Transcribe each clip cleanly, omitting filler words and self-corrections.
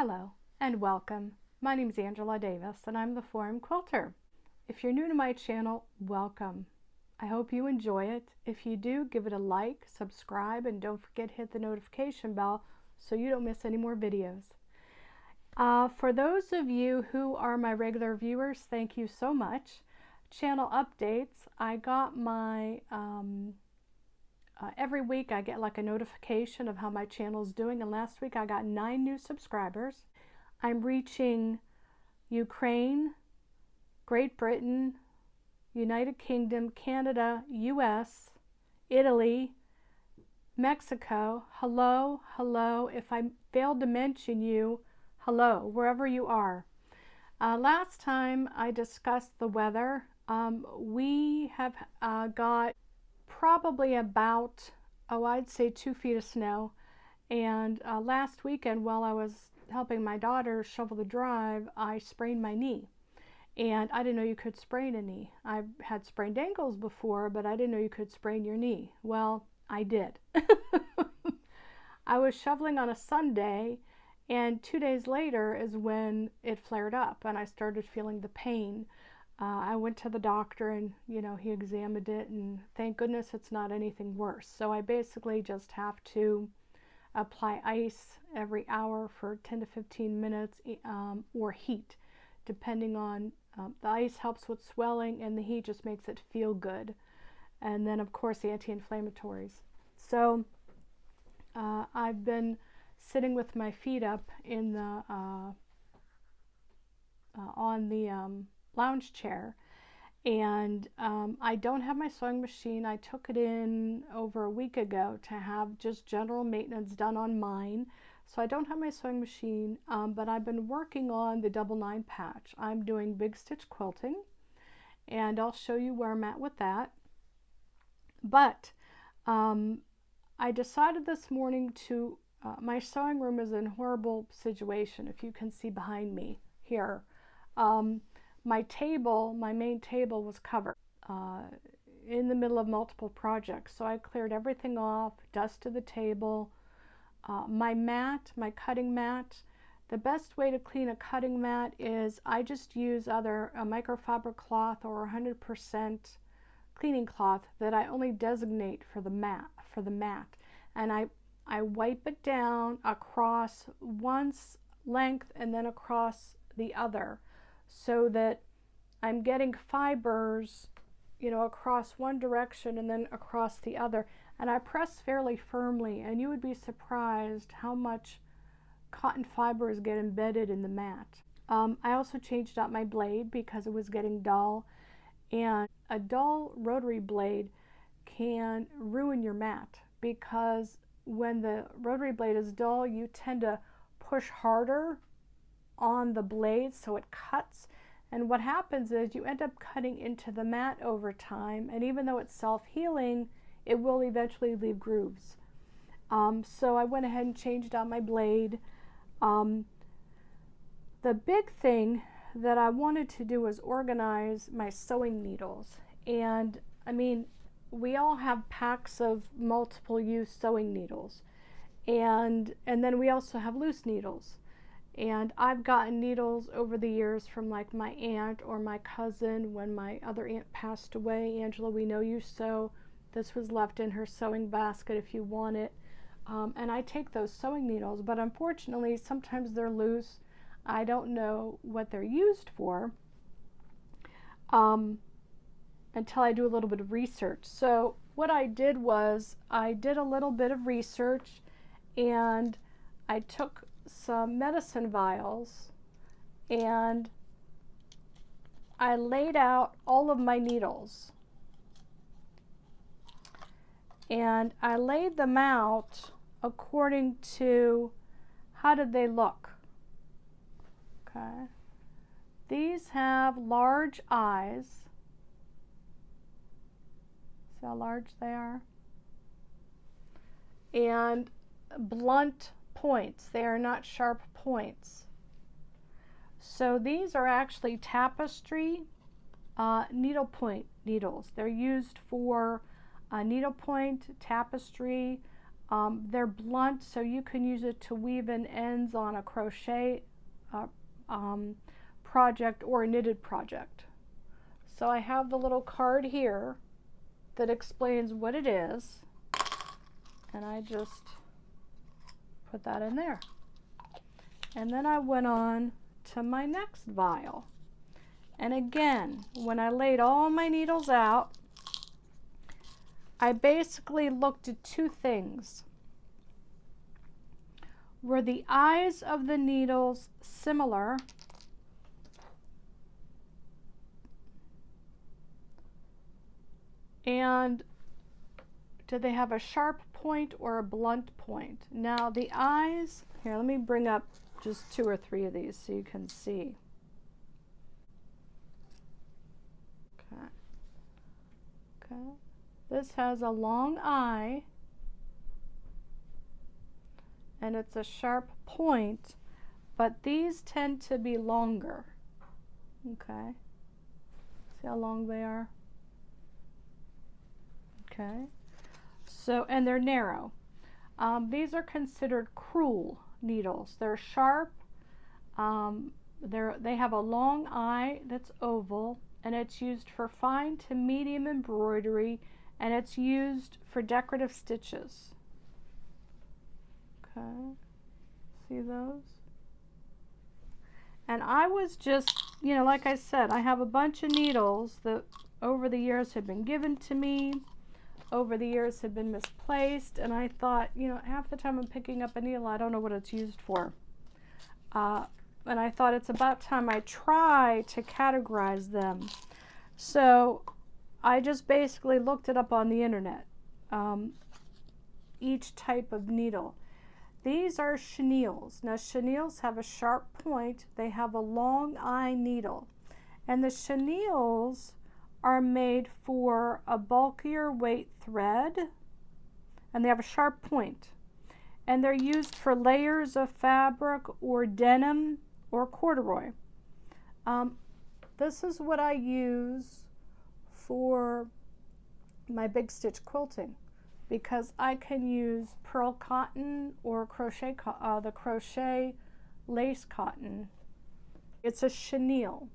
Hello and welcome. My name is Angela Davis and I'm the 4am Quilter. If you're new to my channel, welcome. I hope you enjoy it. If you do, give it a like, subscribe, and don't forget to hit the notification bell so you don't miss any more videos. For those of you who are my regular viewers, thank you so much. Channel updates, I got my every week I get like a notification of how my channel is doing, and last week I got 9 new subscribers. I'm reaching Ukraine, Great Britain, United Kingdom, Canada, US, Italy, Mexico. Hello, hello. If I failed to mention you, hello, wherever you are. Last time I discussed the weather. We have got probably about, I'd say 2 feet of snow. And last weekend, while I was helping my daughter shovel the drive, I sprained my knee. And I didn't know you could sprain a knee. I've had sprained ankles before, but I didn't know you could sprain your knee. Well, I did. I was shoveling on a Sunday, and 2 days later is when it flared up and I started feeling the pain. I went to the doctor and, he examined it, and thank goodness it's not anything worse. So I basically just have to apply ice every hour for 10 to 15 minutes or heat, depending on, the ice helps with swelling and the heat just makes it feel good. And then of course the anti-inflammatories. So I've been sitting with my feet up in the on the lounge chair, and I don't have my sewing machine. I took it in over a week ago to have just general maintenance done on mine, so I don't have my sewing machine, but I've been working on the double 9 patch. I'm doing big stitch quilting, and I'll show you where I'm at with that. But I decided this morning to my sewing room is in a horrible situation, if you can see behind me here. My table, my main table, was covered in the middle of multiple projects. So I cleared everything off, dusted the table. My mat, my cutting mat, the best way to clean a cutting mat is I just use either a microfiber cloth or 100% cleaning cloth that I only designate for the mat. And I wipe it down across one's length and then across the other, so that I'm getting fibers, across one direction and then across the other. And I press fairly firmly, and you would be surprised how much cotton fibers get embedded in the mat. I also changed out my blade because it was getting dull, and a dull rotary blade can ruin your mat, because when the rotary blade is dull, you tend to push harder on the blade so it cuts, and what happens is you end up cutting into the mat over time, and even though it's self-healing, it will eventually leave grooves. So I went ahead and changed out my blade. The big thing that I wanted to do was organize my sewing needles, and I mean, we all have packs of multiple use sewing needles, and then we also have loose needles. And I've gotten needles over the years from like my aunt or my cousin. When my other aunt passed away, Angela, we know you sew. This was left in her sewing basket if you want it. And I take those sewing needles, but unfortunately sometimes they're loose. I don't know what they're used for until I do a little bit of research. So what I did was I did a little bit of research, and I took some medicine vials and I laid out all of my needles, and I laid them out according to how did they look. Okay, these have large eyes. See how large they are? And blunt points. They are not sharp points. So these are actually tapestry needlepoint needles. They're used for needlepoint, tapestry, They're blunt, so you can use it to weave in ends on a crochet project or a knitted project. So I have the little card here that explains what it is, and I just put that in there. And then I went on to my next vial. And again, when I laid all my needles out, I basically looked at two things. Were the eyes of the needles similar? And do they have a sharp point or a blunt point? Now the eyes, here, let me bring up just 2 or 3 of these so you can see. Okay. This has a long eye and it's a sharp point, but these tend to be longer. Okay. See how long they are? Okay. So, and they're narrow. These are considered crewel needles. They're sharp. They have a long eye that's oval, and it's used for fine to medium embroidery, and it's used for decorative stitches. Okay, see those? And I was just, you know, like I said, I have a bunch of needles that over the years have been given to me, over the years have been misplaced, and I thought, you know, half the time I'm picking up a needle, I don't know what it's used for. And I thought it's about time I try to categorize them. So I just basically looked it up on the internet, each type of needle. These are chenilles. Now chenilles have a sharp point. They have a long eye needle. And the chenilles are made for a bulkier weight thread, and they have a sharp point. And they're used for layers of fabric or denim or corduroy. This is what I use for my big stitch quilting, because I can use pearl cotton or crochet the crochet lace cotton. It's a chenille.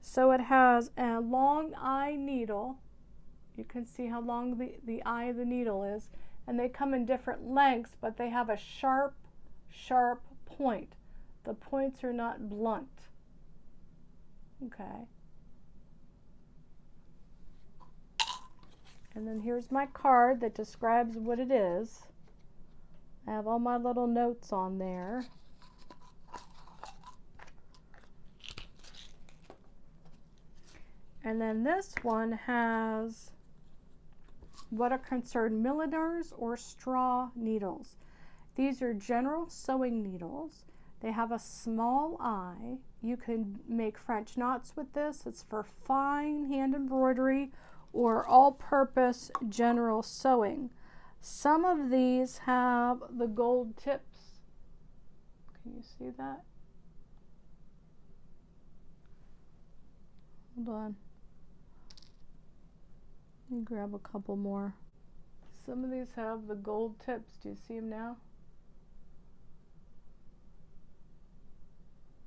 So it has a long eye needle. You can see how long the eye of the needle is. And they come in different lengths, but they have a sharp, sharp point. The points are not blunt. Okay. And then here's my card that describes what it is. I have all my little notes on there. And then this one has what are considered milliners or straw needles. These are general sewing needles. They have a small eye. You can make French knots with this. It's for fine hand embroidery or all-purpose general sewing. Some of these have the gold tips. Can you see that? Hold on. Let me grab a couple more. Some of these have the gold tips. Do you see them now?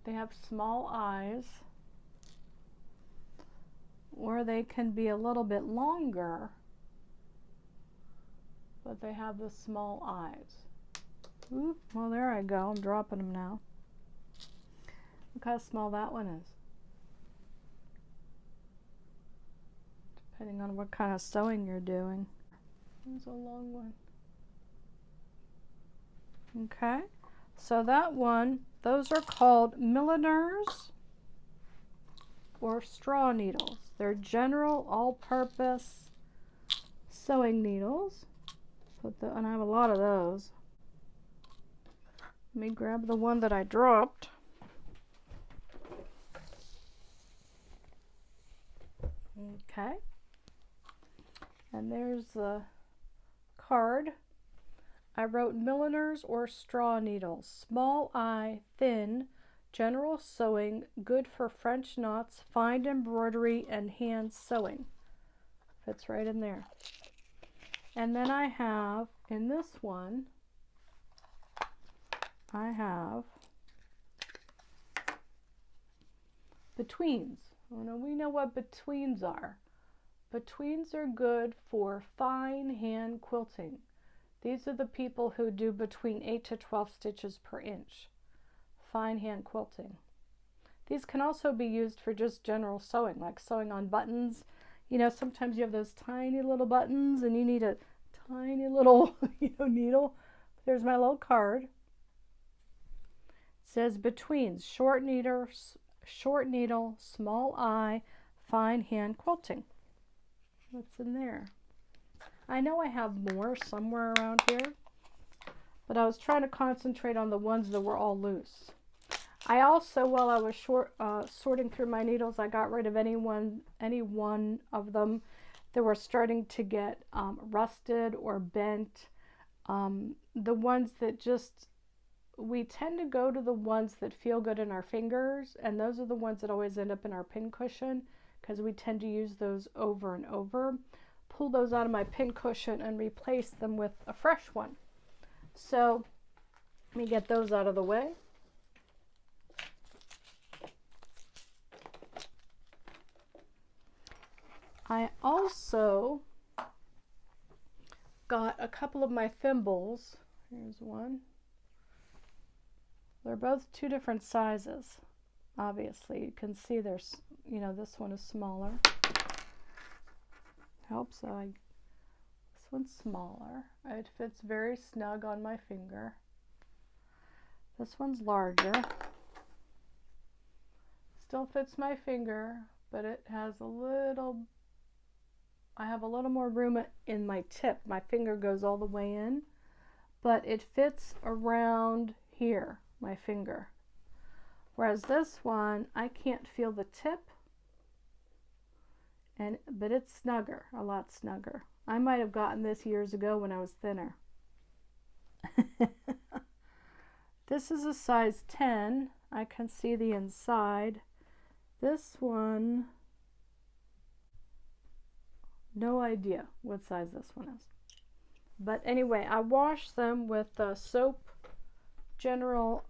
They have small eyes, or they can be a little bit longer, but they have the small eyes. Oop, well, there I go. I'm dropping them now. Look how small that one is. Depending on what kind of sewing you're doing. There's a long one. Okay, so that one, those are called milliners or straw needles. They're general all-purpose sewing needles. And I have a lot of those. Let me grab the one that I dropped. Okay. And there's the card. I wrote milliners or straw needles. Small eye, thin, general sewing, good for French knots, fine embroidery, and hand sewing. Fits right in there. And then I have, in this one, I have betweens. Well, we know what betweens are. Betweens are good for fine hand quilting. These are the people who do between 8 to 12 stitches per inch. Fine hand quilting. These can also be used for just general sewing, like sewing on buttons. You know, sometimes you have those tiny little buttons and you need a tiny little, needle. There's my little card. It says betweens, short needle, small eye, fine hand quilting. What's in there? I know I have more somewhere around here, but I was trying to concentrate on the ones that were all loose. I also, while I was sorting through my needles, I got rid of any one of them that were starting to get rusted or bent. The ones that just, we tend to go to the ones that feel good in our fingers, and those are the ones that always end up in our pin cushion because we tend to use those over and over. Pull those out of my pin cushion and replace them with a fresh one. So let me get those out of the way. I also got a couple of my thimbles. Here's one. They're both two different sizes. Obviously, you can see there's, this one is smaller. I hope so. This one's smaller. It fits very snug on my finger. This one's larger. Still fits my finger, but it has I have a little more room in my tip. My finger goes all the way in, but it fits around here, my finger. Whereas this one, I can't feel the tip, but it's snugger, a lot snugger. I might have gotten this years ago when I was thinner. This is a size 10. I can see the inside. This one, no idea what size this one is. But anyway, I wash them with soap, general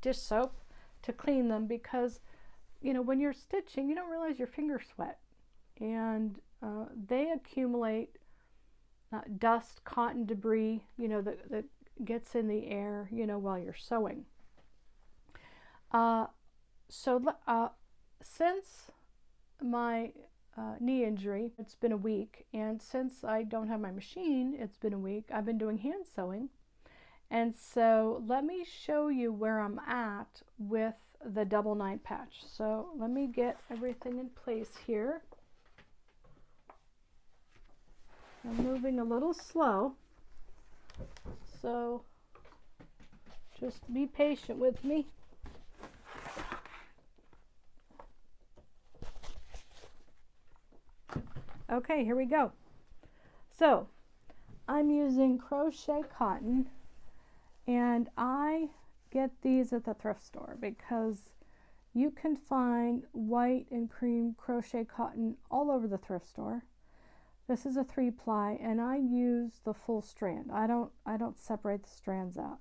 dish soap, to clean them because, when you're stitching, you don't realize your fingers sweat. And they accumulate dust, cotton debris, that gets in the air, while you're sewing. Since my knee injury, it's been a week, and since I don't have my machine, it's been a week, I've been doing hand sewing. And so let me show you where I'm at with the double night patch. So let me get everything in place here. I'm moving a little slow, so just be patient with me. Okay, here we go. So I'm using crochet cotton, and I get these at the thrift store because you can find white and cream crochet cotton all over the thrift store. This is a 3-ply, and I use the full strand. I don't separate the strands out.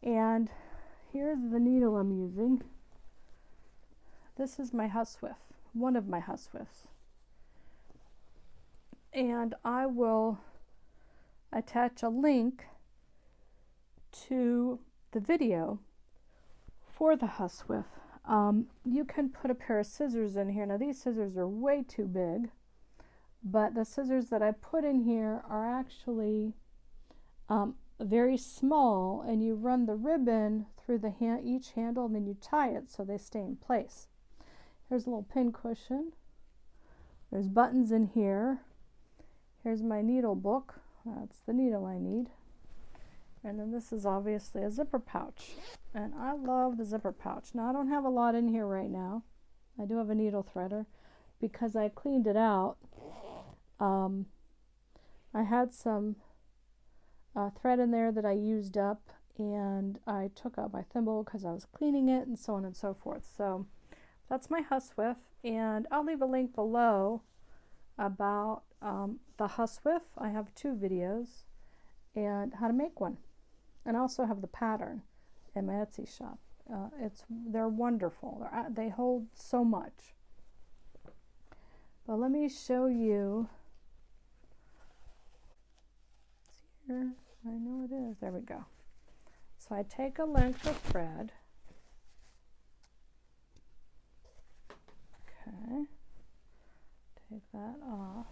And here's the needle I'm using. This is my Huswiff, one of my Huswiffs. And I will attach a link to the video for the Huswiff. You can put a pair of scissors in here. Now these scissors are way too big, but the scissors that I put in here are actually very small, and you run the ribbon through each handle, and then you tie it so they stay in place. Here's a little pin cushion. There's buttons in here. Here's my needle book. That's the needle I need. And then this is obviously a zipper pouch, and I love the zipper pouch. Now I don't have a lot in here right now. I do have a needle threader because I cleaned it out. I had some thread in there that I used up, and I took out my thimble because I was cleaning it, and so on and so forth. So that's my Huswiff, and I'll leave a link below about the Huswiff. I have 2 videos, and how to make one. And I also have the pattern in my Etsy shop. They're wonderful. They hold so much. But let me show you. It's here. I know it is. There we go. So I take a length of thread. Okay. Take that off.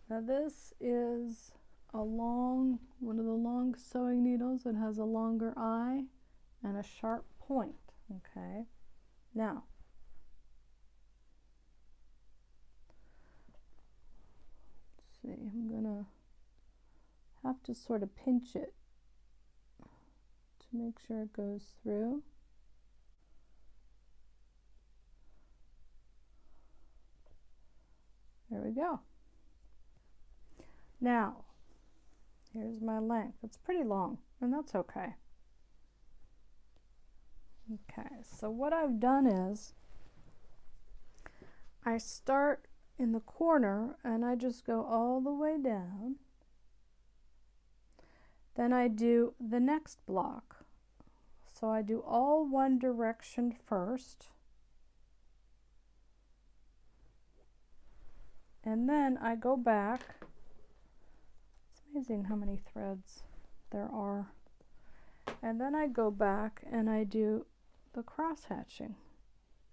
Now this is one of the long sewing needles. It has a longer eye and a sharp point. Okay. Now, let's see, I'm gonna have to sort of pinch it to make sure it goes through. There we go. Now, here's my length. It's pretty long, and that's okay. Okay, so what I've done is I start in the corner and I just go all the way down. Then I do the next block. So I do all one direction first. And then I go back. It's amazing how many threads there are. And then I go back and I do the cross hatching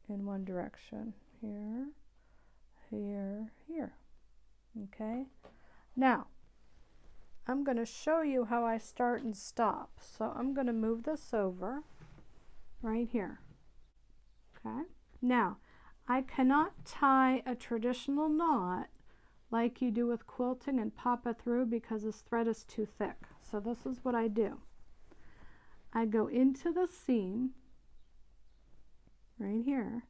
in one direction. Here, here, here. Okay? Now, I'm going to show you how I start and stop. So I'm going to move this over right here. Okay? Now, I cannot tie a traditional knot like you do with quilting and pop it through because this thread is too thick. So this is what I do. I go into the seam right here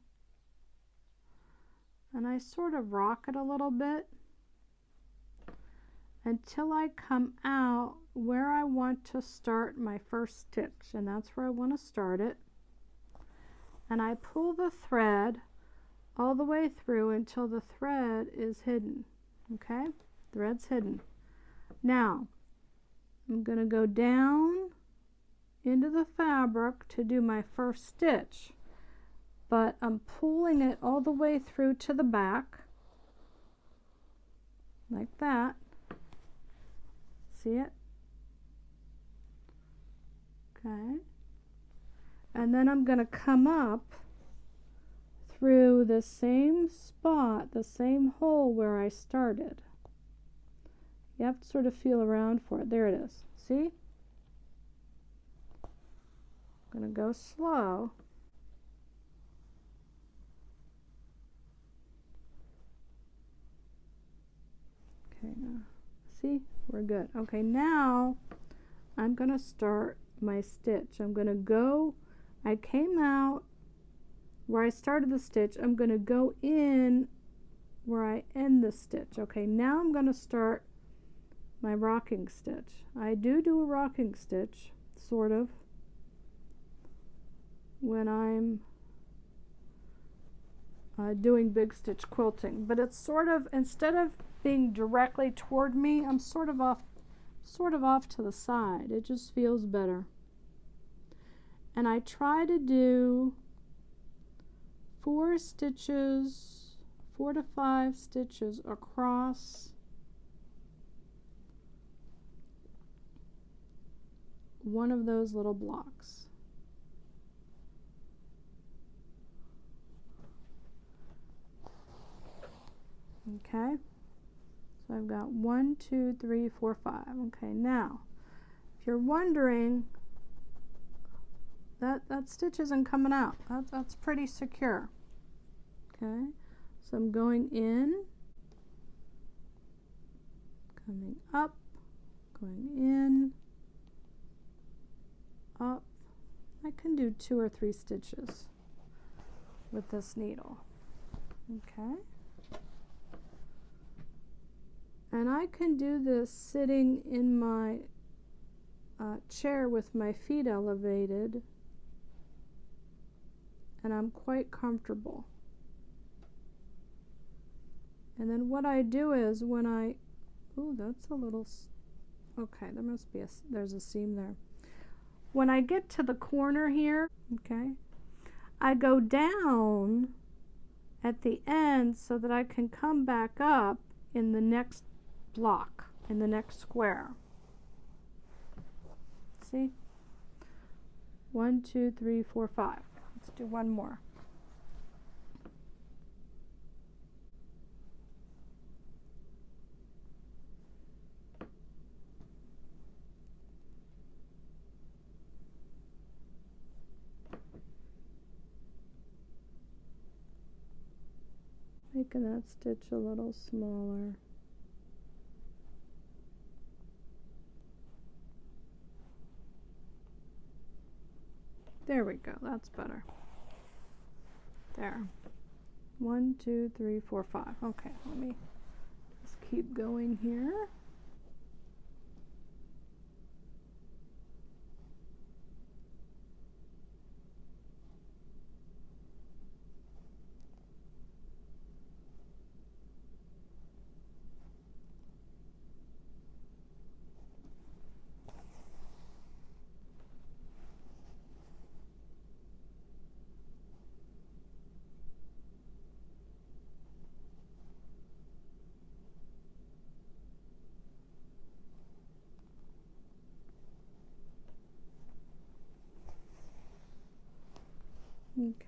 and I sort of rock it a little bit until I come out where I want to start my first stitch, and that's where I want to start it. And I pull the thread all the way through until the thread is hidden. Okay, thread's hidden. Now I'm going to go down into the fabric to do my first stitch, but I'm pulling it all the way through to the back like that. See it? Okay, and then I'm going to come up through the same spot, the same hole where I started. You have to sort of feel around for it. There it is. See? I'm going to go slow. Okay, now, see? We're good. Okay, now I'm going to start my stitch. I'm going to go, I came out where I started the stitch. I'm going to go in where I end the stitch. Okay, now I'm going to start my rocking stitch. I do a rocking stitch, sort of, when I'm doing big stitch quilting, but it's sort of, instead of being directly toward me, I'm sort of off to the side. It just feels better. And I try to do 4 stitches, 4 to 5 stitches across one of those little blocks. Okay, so I've got 1, 2, 3, 4, 5. Okay, now if you're wondering, that stitch isn't coming out. That's pretty secure. Okay, so I'm going in, coming up, going in, up. I can do 2 or 3 stitches with this needle. Okay, and I can do this sitting in my chair with my feet elevated, and I'm quite comfortable. And then what I do is when I, oh, that's a little, okay, there must be there's a seam there. When I get to the corner here, okay, I go down at the end so that I can come back up in the next block, in the next square. See? 1, 2, 3, 4, 5. Let's do one more. Making that stitch a little smaller. There we go, that's better. There. 1, 2, 3, 4, 5. Okay, let me just keep going here.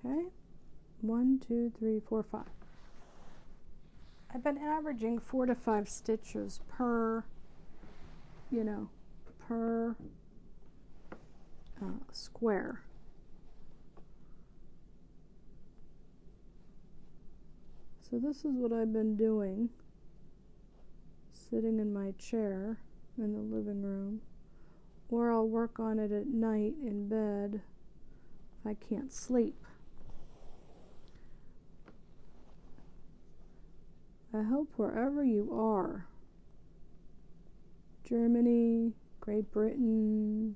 Okay, 1, 2, 3, 4, 5. I've been averaging 4 to 5 stitches per, you know, per square. So this is what I've been doing, sitting in my chair in the living room, or I'll work on it at night in bed if I can't sleep. I hope wherever you are, Germany, Great Britain,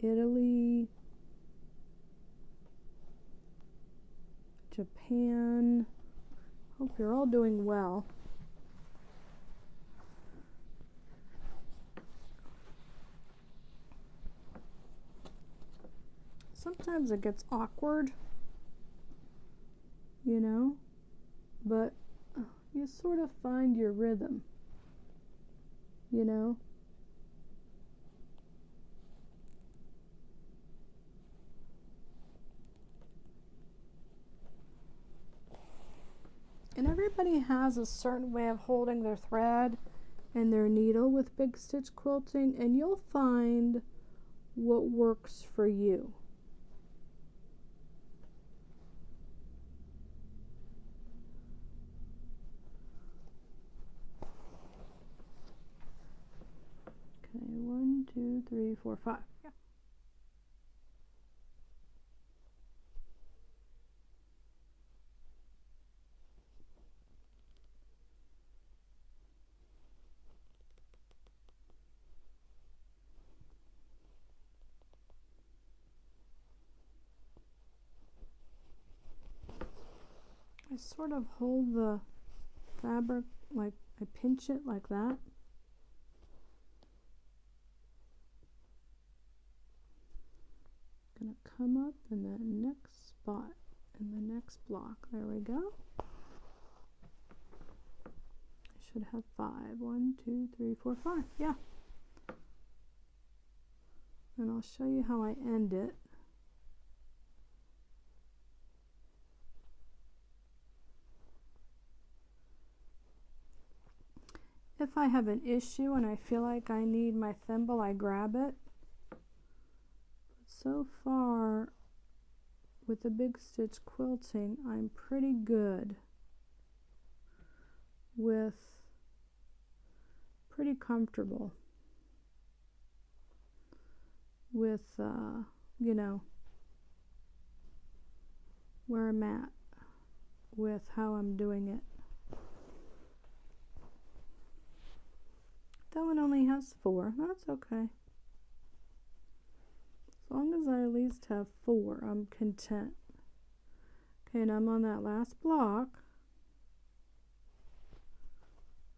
Italy, Japan, hope you're all doing well. Sometimes it gets awkward, you know, but you sort of find your rhythm, you know. And everybody has a certain way of holding their thread and their needle with big stitch quilting, and you'll find what works for you. Okay, 1, 2, 3, 4, 5. Yeah. I sort of hold the fabric, like I pinch it like that. Gonna come up in that next spot in the next block. There we go. I should have 5. 1, 2, 3, 4, 5. Yeah. And I'll show you how I end it. If I have an issue and I feel like I need my thimble, I grab it. But so far, with the big stitch quilting, I'm pretty good with, pretty comfortable with, you know, where I'm at with how I'm doing it. That one only has 4. That's okay. As long as I at least have 4, I'm content. Okay, and I'm on that last block,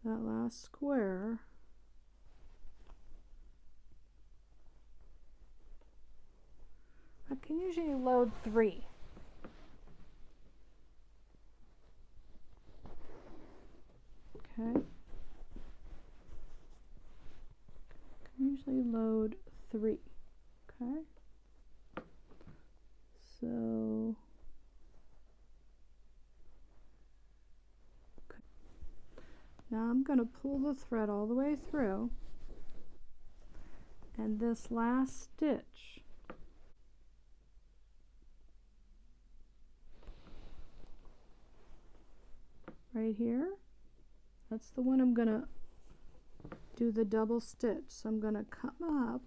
that last square. I can usually load 3. Okay. Can usually load 3. Okay. So now I'm going to pull the thread all the way through, and this last stitch right here, that's the one I'm going to do the double stitch. So I'm going to come up,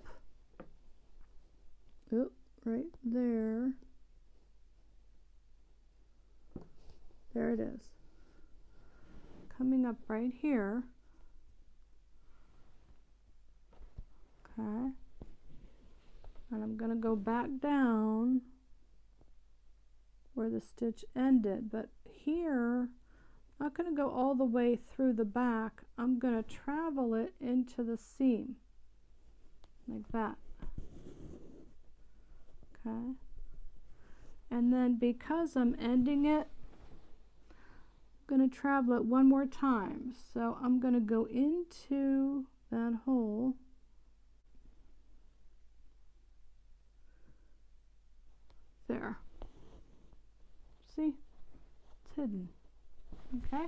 right there. There it is. Coming up right here. Okay. And I'm going to go back down where the stitch ended, but here I'm not going to go all the way through the back. I'm going to travel it into the seam like that. Okay. And then because I'm ending it, I'm going to travel it one more time. So I'm going to go into that hole. There. See? It's hidden. Okay.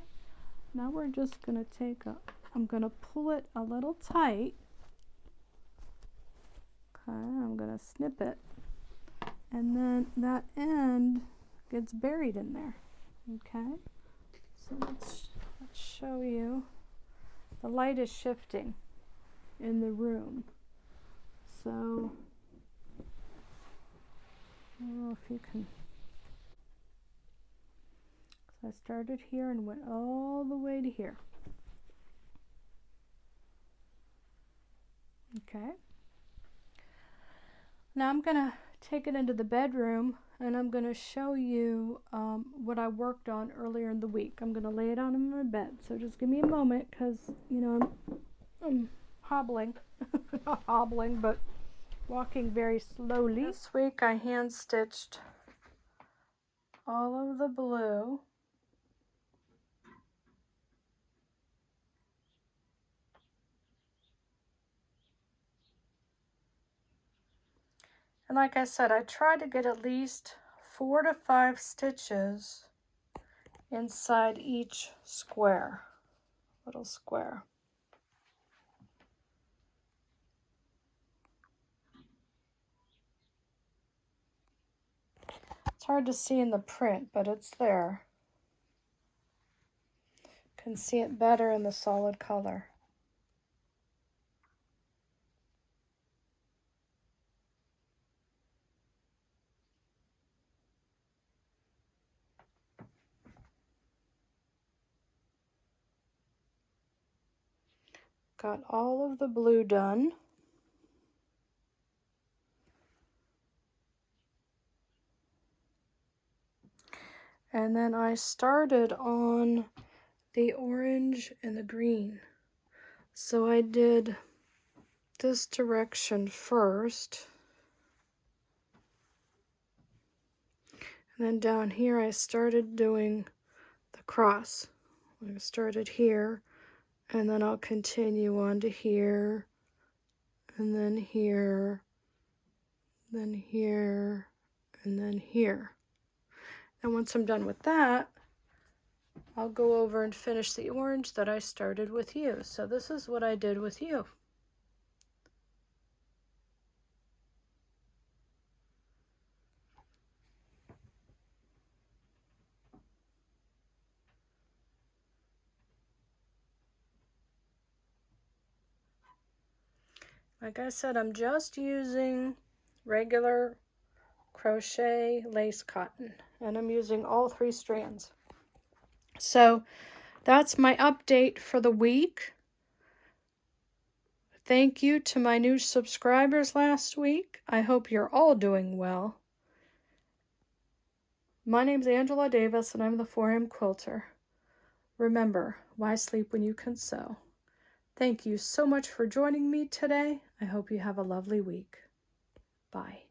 Now we're just going to I'm going to pull it a little tight. Okay, I'm going to snip it. And then that end gets buried in there. Okay. So let's show you. The light is shifting in the room. So I don't know if you can. So I started here and went all the way to here. Okay. Now I'm going to take it into the bedroom and I'm going to show you what I worked on earlier in the week. I'm going to lay it out on my bed. So just give me a moment because, you know, I'm hobbling. Not hobbling, but walking very slowly. This week I hand stitched all of the blue. And like I said, I try to get at least 4 to 5 stitches inside each square, little square. It's hard to see in the print, but it's there. You can see it better in the solid color. Got all of the blue done. And then I started on the orange and the green. So I did this direction first. And then down here I started doing the cross. I started here, and then I'll continue on to here, and then here, then here, and then here. And once I'm done with that, I'll go over and finish the orange that I started with you. So this is what I did with you. Like I said, I'm just using regular crochet lace cotton, and I'm using all 3 strands. So that's my update for the week. Thank you to my new subscribers last week. I hope you're all doing well. My name's Angela Davis, and I'm the 4am Quilter. Remember, why sleep when you can sew? Thank you so much for joining me today. I hope you have a lovely week. Bye.